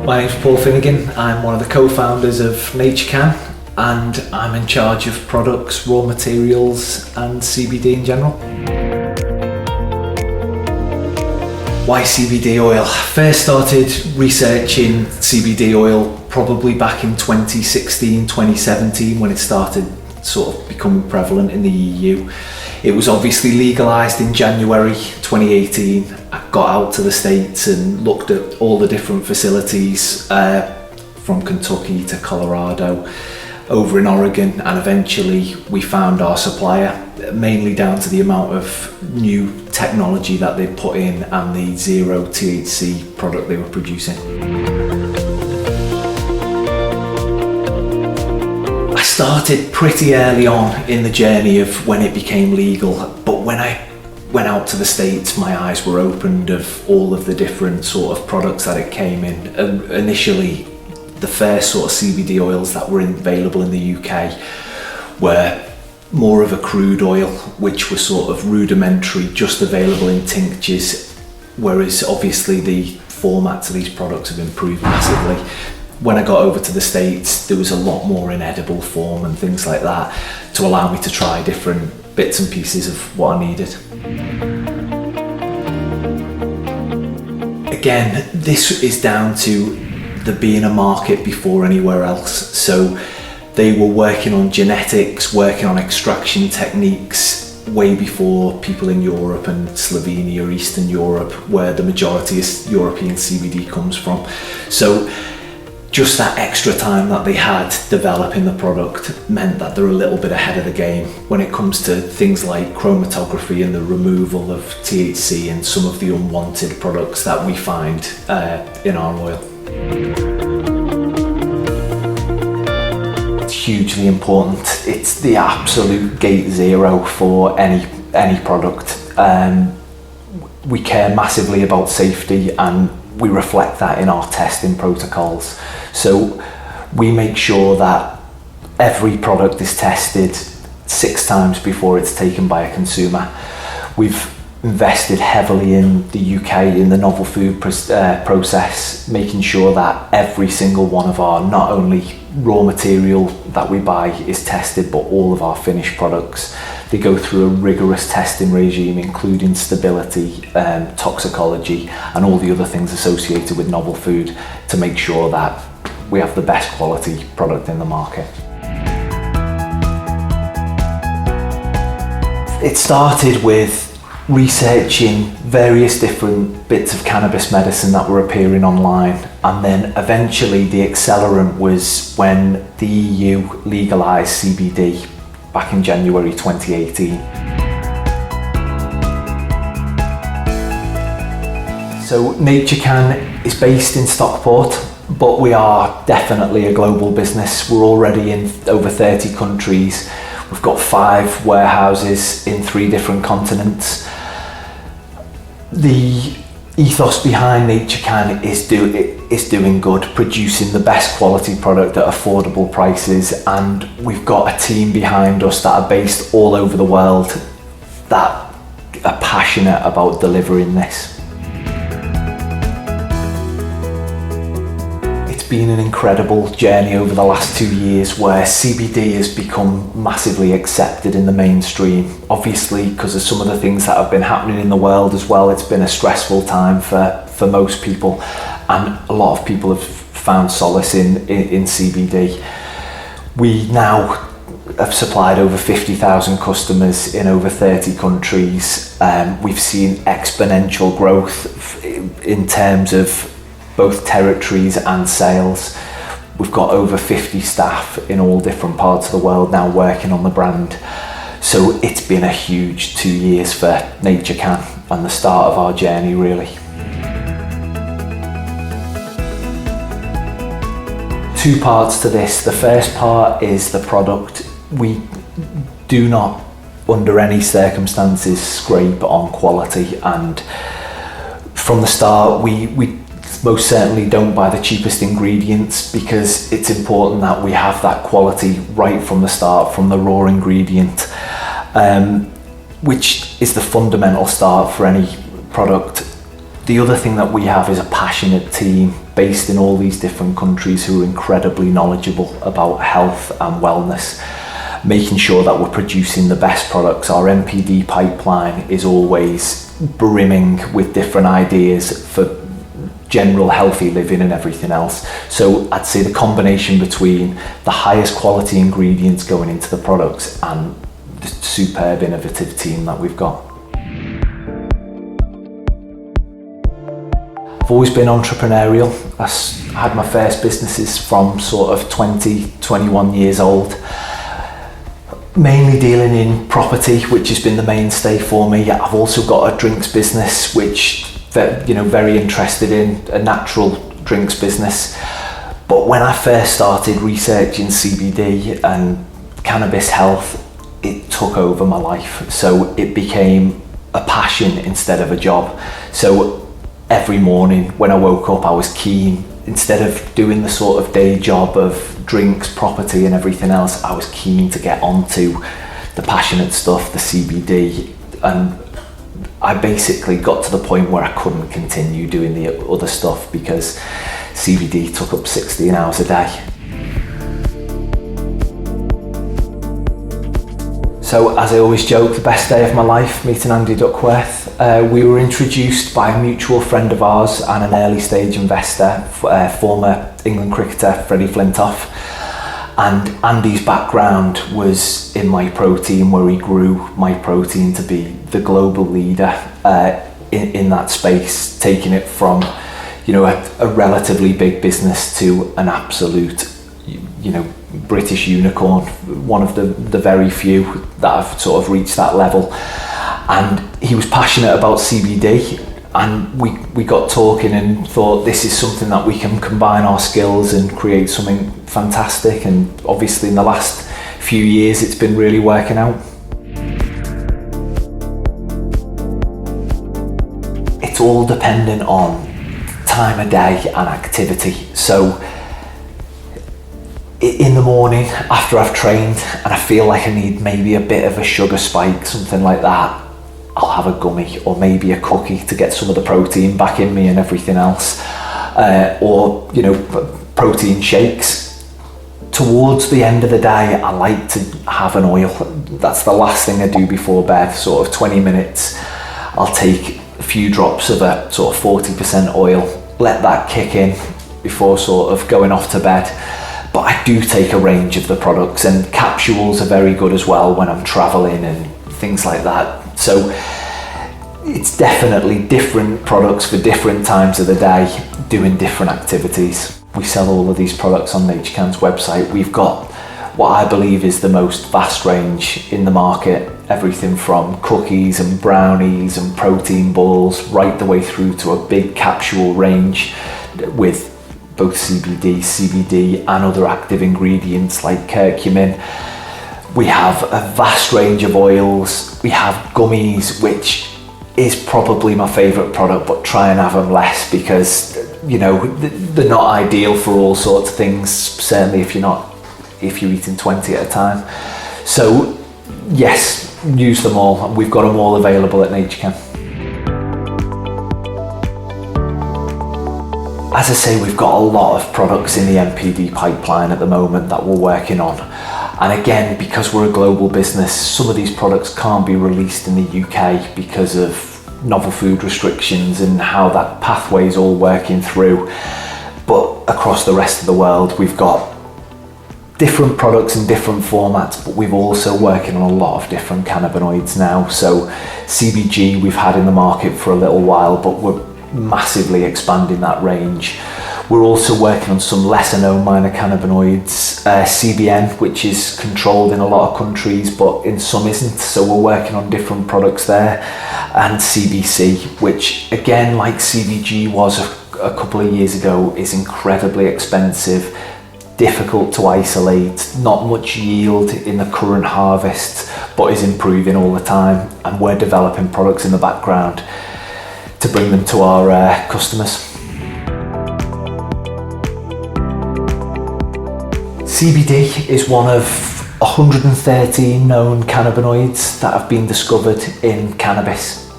My name's Paul Finnegan. I'm one of the co-founders of Naturecan, and I'm in charge of products, raw materials and CBD in general. Why CBD oil? First started researching CBD oil probably back in 2016, 2017 when it started sort of becoming prevalent in the EU. It was obviously legalised in January 2018. I got out to the States and looked at all the different facilities from Kentucky to Colorado, over in Oregon, and eventually we found our supplier, mainly down to the amount of new technology that they put in and the zero THC product they were producing. I started pretty early on in the journey of when it became legal, but when I went out to the States, my eyes were opened of all of the different sort of products that it came in. Initially, the first sort of CBD oils that were available in the UK were more of a crude oil, which was sort of rudimentary, just available in tinctures, whereas obviously the formats of these products have improved massively. When I got over to the States, there was a lot more in edible form and things like that to allow me to try different bits and pieces of what I needed. Again, this is down to there being a market before anywhere else. So they were working on genetics, working on extraction techniques way before people in Europe and Slovenia, Eastern Europe, where the majority of European CBD comes from. So just that extra time that they had developing the product meant that they're a little bit ahead of the game when it comes to things like chromatography and the removal of THC and some of the unwanted products that we find in our oil. It's hugely important. It's the absolute gate zero for any product. We care massively about safety, and we reflect that in our testing protocols. So we make sure that every product is tested 6 times before it's taken by a consumer. We've invested heavily in the UK in the novel food process, making sure that every single one of our, not only raw material that we buy is tested, but all of our finished products. They go through a rigorous testing regime, including stability, toxicology, and all the other things associated with novel food, to make sure that we have the best quality product in the market. It started with researching various different bits of cannabis medicine that were appearing online, and then eventually the accelerant was when the EU legalised CBD back in January 2018. So Naturecan is based in Stockport, but we are definitely a global business. We're already in over 30 countries. We've got 5 warehouses in 3 different continents. The ethos behind Naturecan is doing good, producing the best quality product at affordable prices, and we've got a team behind us that are based all over the world that are passionate about delivering this. It's been an incredible journey over the last 2 years where CBD has become massively accepted in the mainstream. Obviously, because of some of the things that have been happening in the world as well, it's been a stressful time for most people, and a lot of people have found solace in CBD. We now have supplied over 50,000 customers in over 30 countries. We've seen exponential growth in terms of both territories and sales. We've got over 50 staff in all different parts of the world now working on the brand. So it's been a huge 2 years for Naturecan and the start of our journey, really. 2 parts to this. The first part is the product. We do not, under any circumstances, scrape on quality, and from the start we most certainly don't buy the cheapest ingredients, because it's important that we have that quality right from the start, from the raw ingredient, which is the fundamental start for any product. The other thing that we have is a passionate team based in all these different countries who are incredibly knowledgeable about health and wellness, making sure that we're producing the best products. Our NPD pipeline is always brimming with different ideas for general healthy living and everything else. So I'd say the combination between the highest quality ingredients going into the products and the superb innovative team that we've got. I've always been entrepreneurial. I had my first businesses from sort of 20, 21 years old, mainly dealing in property, which has been the mainstay for me. I've also got a drinks business, which very interested in, a natural drinks business. But when I first started researching CBD and cannabis health, it took over my life. So it became a passion instead of a job. So every morning when I woke up, I was keen, instead of doing the sort of day job of drinks, property and everything else, I was keen to get onto the passionate stuff, the CBD. And I basically got to the point where I couldn't continue doing the other stuff because CBD took up 16 hours a day. So as I always joke, the best day of my life, meeting Andy Duckworth. We were introduced by a mutual friend of ours and an early stage investor, former England cricketer Freddie Flintoff. And Andy's background was in MyProtein, where he grew MyProtein to be the global leader in that space, taking it from a relatively big business to an absolute British unicorn, one of the very few that have sort of reached that level. And he was passionate about CBD, and we got talking and thought, this is something that we can combine our skills and create something fantastic. And obviously in the last few years it's been really working out. It's all dependent on time of day and activity. So in the morning after I've trained and I feel like I need maybe a bit of a sugar spike, something like that, I'll have a gummy or maybe a cookie to get some of the protein back in me and everything else, or protein shakes. Towards the end of the day, I like to have an oil. That's the last thing I do before bed, sort of 20 minutes. I'll take a few drops of a sort of 40% oil, let that kick in before sort of going off to bed. But I do take a range of the products, and capsules are very good as well when I'm traveling and things like that. So it's definitely different products for different times of the day, doing different activities. We sell all of these products on Naturecan's website. We've got what I believe is the most vast range in the market, everything from cookies and brownies and protein balls right the way through to a big capsule range with both CBD, CBD and other active ingredients like curcumin. We have a vast range of oils. We have gummies, which is probably my favourite product, but try and have them less because they're not ideal for all sorts of things, certainly if you're eating 20 at a time. So yes, use them all. We've got them all available at Naturecan. As I say, we've got a lot of products in the NPD pipeline at the moment that we're working on. And again, because we're a global business, some of these products can't be released in the UK because of novel food restrictions and how that pathway is all working through. But across the rest of the world, we've got different products in different formats, but we're also working on a lot of different cannabinoids now. So CBG we've had in the market for a little while, but we're massively expanding that range. We're also working on some lesser known minor cannabinoids, CBN, which is controlled in a lot of countries, but in some isn't. So we're working on different products there. And CBC, which again, like CBG was a couple of years ago, is incredibly expensive, difficult to isolate, not much yield in the current harvest, but is improving all the time. And we're developing products in the background to bring them to our customers. CBD is one of 113 known cannabinoids that have been discovered in cannabis.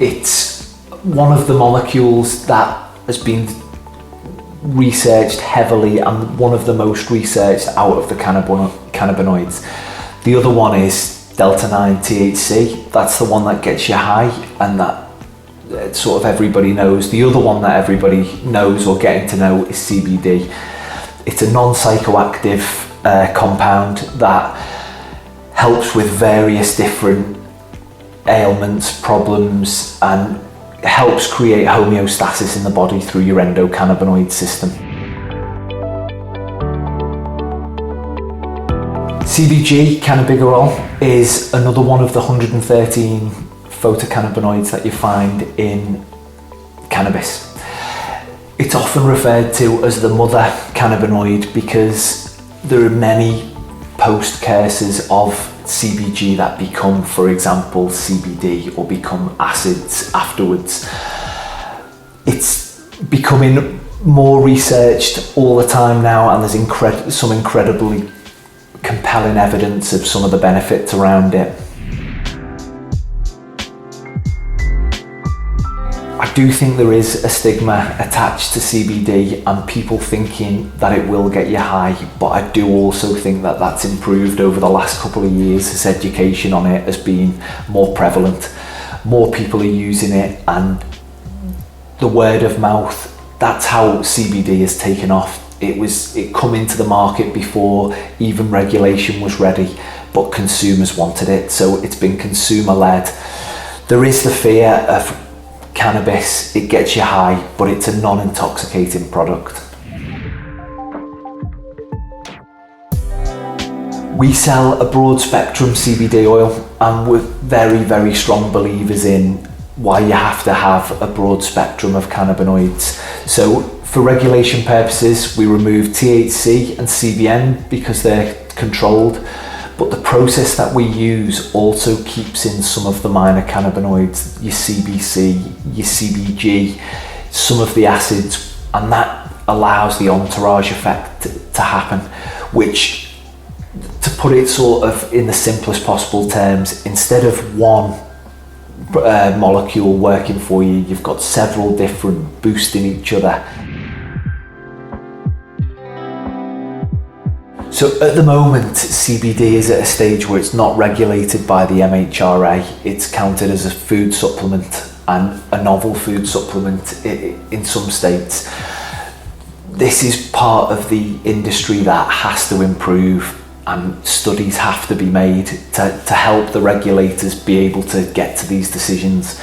It's one of the molecules that has been researched heavily and one of the most researched out of the cannabinoids. The other one is Delta-9 THC. That's the one that gets you high, and that sort of everybody knows. The other one that everybody knows or getting to know is CBD. It's a non-psychoactive compound that helps with various different ailments, problems, and helps create homeostasis in the body through your endocannabinoid system. CBG, cannabigerol, is another one of the 113 phytocannabinoids that you find in cannabis. It's often referred to as the mother cannabinoid because there are many post-curses of CBG that become, for example, CBD or become acids afterwards. It's becoming more researched all the time now, and there's some incredibly compelling evidence of some of the benefits around it. I do think there is a stigma attached to CBD and people thinking that it will get you high, but I do also think that that's improved over the last couple of years as education on it has been more prevalent. More people are using it, and the word of mouth, that's how CBD has taken off. It come into the market before even regulation was ready, but consumers wanted it, so it's been consumer led. There is the fear of cannabis, it gets you high, but it's a non-intoxicating product. We sell a broad spectrum CBD oil, and we're very, very strong believers in why you have to have a broad spectrum of cannabinoids. So for regulation purposes, we remove THC and CBN because they're controlled, but the process that we use also keeps in some of the minor cannabinoids, your CBC, your CBG, some of the acids, and that allows the entourage effect to happen, which, to put it sort of in the simplest possible terms, instead of one molecule working for you, you've got several different boosting each other. So at the moment, CBD is at a stage where it's not regulated by the MHRA. It's counted as a food supplement and a novel food supplement in some states. This is part of the industry that has to improve, and studies have to be made to help the regulators be able to get to these decisions.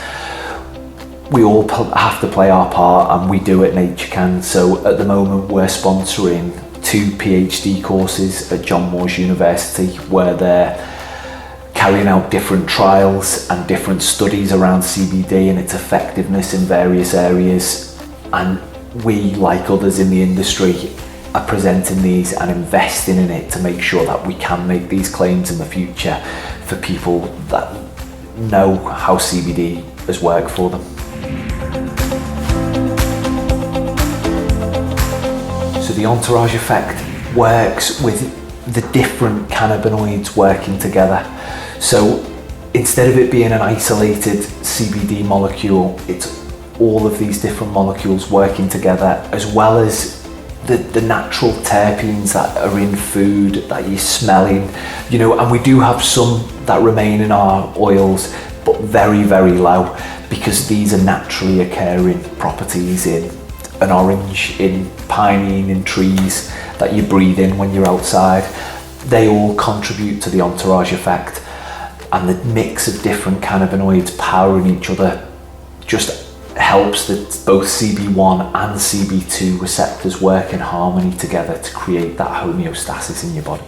We all have to play our part, and we do at Naturecan. So at the moment, we're sponsoring 2 PhD courses at John Moores University where they're carrying out different trials and different studies around CBD and its effectiveness in various areas. And we, like others in the industry, are presenting these and investing in it to make sure that we can make these claims in the future for people that know how CBD has worked for them. So the entourage effect works with the different cannabinoids working together. So instead of it being an isolated CBD molecule, it's all of these different molecules working together, as well as the natural terpenes that are in food that you're smelling, and we do have some that remain in our oils, but very, very low, because these are naturally occurring properties in an orange, in pinene, in trees that you breathe in when you're outside. They all contribute to the entourage effect, and the mix of different cannabinoids powering each other just helps that both CB1 and CB2 receptors work in harmony together to create that homeostasis in your body.